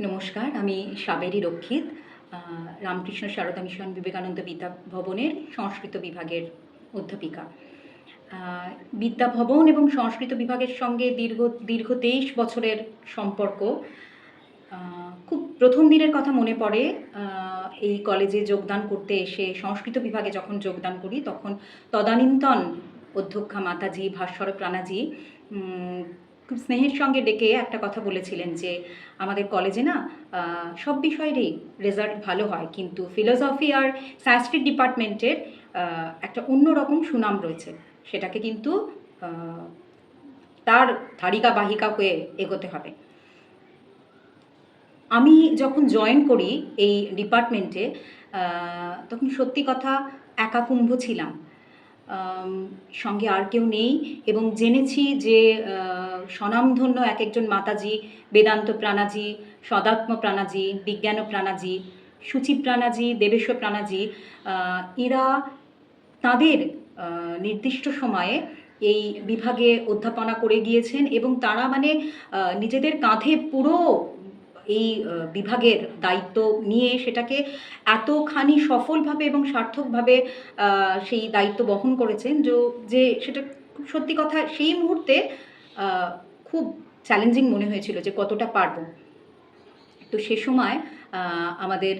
নমস্কার, আমি সাবেরী রক্ষিত, রামকৃষ্ণ সারদা মিশন বিবেকানন্দ বিদ্যা ভবনের সংস্কৃত বিভাগের অধ্যাপিকা। বিদ্যা ভবন এবং সংস্কৃত বিভাগের সঙ্গে দীর্ঘ 23 বছরের সম্পর্ক। খুব প্রথম দিনের কথা মনে পড়ে, এই কলেজে যোগদান করতে এসে সংস্কৃত বিভাগে যখন যোগদান করি তখন তদানীন্তন অধ্যক্ষা মাতাজি ভাস্বর প্রাণাজি খুব স্নেহের সঙ্গে ডেকে একটা কথা বলেছিলেন যে আমাদের কলেজে না সব বিষয়েরই রেজাল্ট ভালো হয়, কিন্তু ফিলোসফি আর সংস্কৃত ডিপার্টমেন্টের একটা অন্যরকম সুনাম রয়েছে, সেটাকে কিন্তু তার ধারিকা বাহিকা হয়ে এগোতে হবে। আমি যখন জয়েন করি এই ডিপার্টমেন্টে তখন সত্যি কথা একাকুম্ভ ছিলাম, সঙ্গে আর কেউ নেই, এবং জেনেছি যে স্বনামধন্য এক একজন মাতাজি, বেদান্ত প্রাণাজি, সদাত্ম প্রাণাজি, বিজ্ঞান প্রাণাজি, সূচি প্রাণাজি, দেবেশ প্রাণাজি, এরা তাদের নির্দিষ্ট সময়ে এই বিভাগে অধ্যাপনা করে গিয়েছেন এবং তারা মানে নিজেদের কাঁধে পুরো এই বিভাগের দায়িত্ব নিয়ে সেটাকে এতখানি সফলভাবে এবং সার্থকভাবে সেই দায়িত্ব বহন করেছেন যে সেটা সত্যি কথা সেই মুহূর্তে খুব চ্যালেঞ্জিং মনে হয়েছিল যে কতটা পারবো। তো সে সময় আমাদের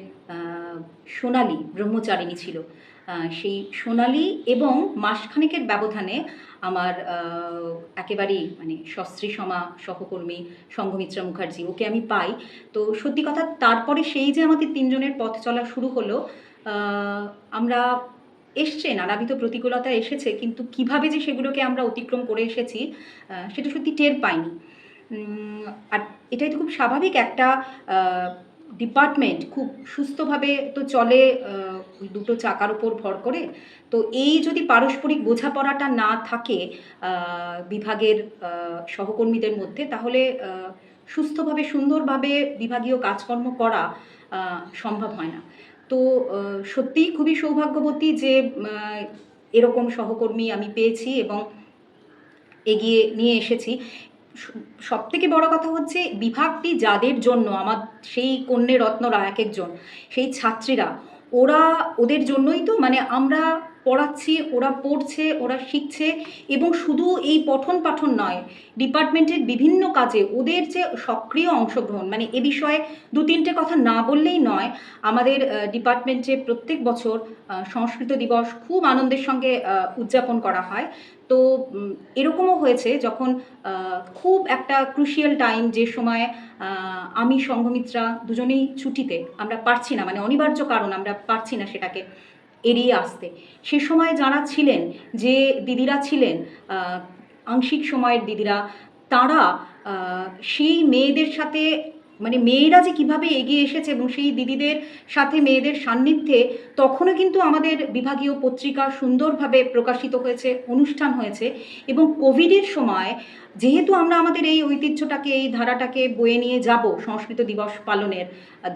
সোনালি ব্রহ্মচারিণী ছিল, সেই সোনালি এবং মাসখানেকের ব্যবধানে আমার একেবারেই মানে সস্ত্রী সমা সহকর্মী সংঘমিত্রা মুখার্জি, ওকে আমি পাই। তো সত্যি কথা তারপরে সেই যে আমাদের তিনজনের পথ চলা শুরু হলো, আমরা এসছে নানাবিধ প্রতিকূলতা এসেছে, কিন্তু কিভাবে যে সেগুলোকে আমরা অতিক্রম করে এসেছি সেটা সত্যি টের পাইনি। আর এটাই তো খুব স্বাভাবিক, একটা ডিপার্টমেন্ট খুব সুস্থভাবে তো চলে ওই দুটো চাকার উপর ভর করে। তো এই যদি পারস্পরিক বোঝাপড়াটা না থাকে বিভাগের সহকর্মীদের মধ্যে, তাহলে সুস্থভাবে সুন্দরভাবে বিভাগীয় কাজকর্ম করা সম্ভব হয় না। তো সত্যিই খুবই সৌভাগ্যবতী যে এরকম সহকর্মী আমি পেয়েছি এবং এগিয়ে নিয়ে এসেছি। সবথেকে বড় কথা হচ্ছে বিভাগটি যাদের জন্য, আমার সেই কন্যে রত্নরা এক একজন, সেই ছাত্রীরা, ওদের জন্যই তো মানে আমরা পড়াচ্ছি, ওরা পড়ছে, ওরা শিখছে, এবং শুধু এই পঠন পাঠন নয়, ডিপার্টমেন্টের বিভিন্ন কাজে ওদের যে সক্রিয় অংশগ্রহণ, মানে এ বিষয়ে দু তিনটে কথা না বললেই নয়। আমাদের ডিপার্টমেন্টে প্রত্যেক বছর সংস্কৃত দিবস খুব আনন্দের সঙ্গে উদযাপন করা হয়। তো এরকমও হয়েছে যখন খুব একটা ক্রুশিয়াল টাইম, যে সময় আমি সংঘমিত্রা দুজনেই ছুটিতে, আমরা পারছি না, মানে অনিবার্য কারণ আমরা পারছি না সেটাকে এড়িয়ে আসতে, সে সময় যারা ছিলেন, যে দিদিরা ছিলেন আংশিক সময়ের দিদিরা, তারা সেই মেয়েদের সাথে, মানে মেয়েরা যে কিভাবে এগিয়ে এসেছে এবং সেই দিদিদের সাথে মেয়েদের সান্নিধ্যে তখনও কিন্তু আমাদের বিভাগীয় পত্রিকা সুন্দরভাবে প্রকাশিত হয়েছে, অনুষ্ঠান হয়েছে। এবং কোভিডের সময় যেহেতু আমরা আমাদের এই ঐতিহ্যটাকে, এই ধারাটাকে বয়ে নিয়ে যাব, সংস্কৃত দিবস পালনের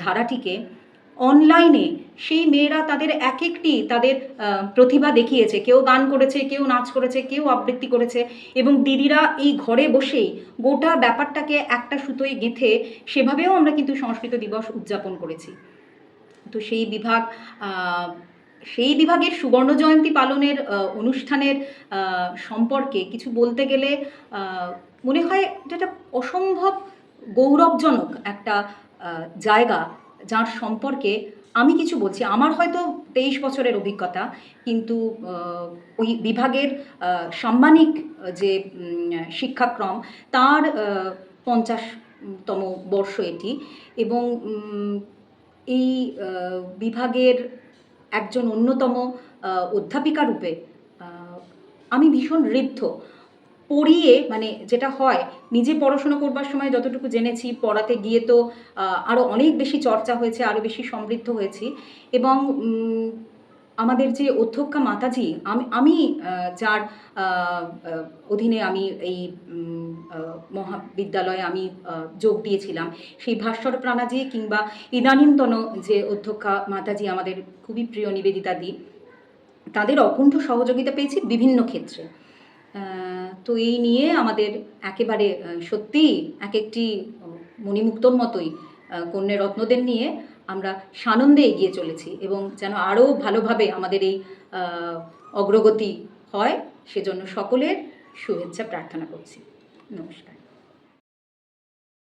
ধারাটিকে, অনলাইনে সেই মেয়েরা তাদের এক একটি তাদের প্রতিভা দেখিয়েছে, কেউ গান করেছে, কেউ নাচ করেছে, কেউ আবৃত্তি করেছে, এবং দিদিরা এই ঘরে বসেই গোটা ব্যাপারটাকে একটা সুতোয় গেঁথে সেভাবেও আমরা কিন্তু সংস্কৃত দিবস উদযাপন করেছি। তো সেই বিভাগের সুবর্ণ জয়ন্তী পালনের অনুষ্ঠানের সম্পর্কে কিছু বলতে গেলে মনে হয় এটা অসম্ভব গৌরবজনক একটা জায়গা, যার সম্পর্কে আমি কিছু বলছি। আমার হয়তো 23 বছরের অভিজ্ঞতা, কিন্তু ওই বিভাগের সাম্মানিক যে শিক্ষাক্রম, তার 50তম বর্ষ এটি, এবং এই বিভাগের একজন অন্যতম অধ্যাপিকা রূপে আমি ভীষণ ঋদ্ধ। পড়িয়ে মানে যেটা হয়, নিজে পড়াশোনা করবার সময় যতটুকু জেনেছি, পড়াতে গিয়ে তো আরও অনেক বেশি চর্চা হয়েছে, আরও বেশি সমৃদ্ধ হয়েছি। এবং আমাদের যে অধ্যক্ষা মাতাজি, আমি যার অধীনে আমি এই মহাবিদ্যালয়ে আমি যোগ দিয়েছিলাম, সেই ভাস্বর প্রাণাজি কিংবা ইদানীন্তন যে অধ্যক্ষা মাতাজি, আমাদের খুবই প্রিয় নিবেদিতা দি, তাদের অকুণ্ঠ সহযোগিতা পেয়েছি বিভিন্ন ক্ষেত্রে। তো এই নিয়ে আমাদের একেবারে সত্যিই এক একটি মণিমুক্তর মতোই কন্যে রত্নদের নিয়ে আমরা সানন্দে এগিয়ে চলেছি এবং যেন আরও ভালোভাবে আমাদের এই অগ্রগতি হয় সেজন্য সকলের শুভেচ্ছা প্রার্থনা করছি। নমস্কার।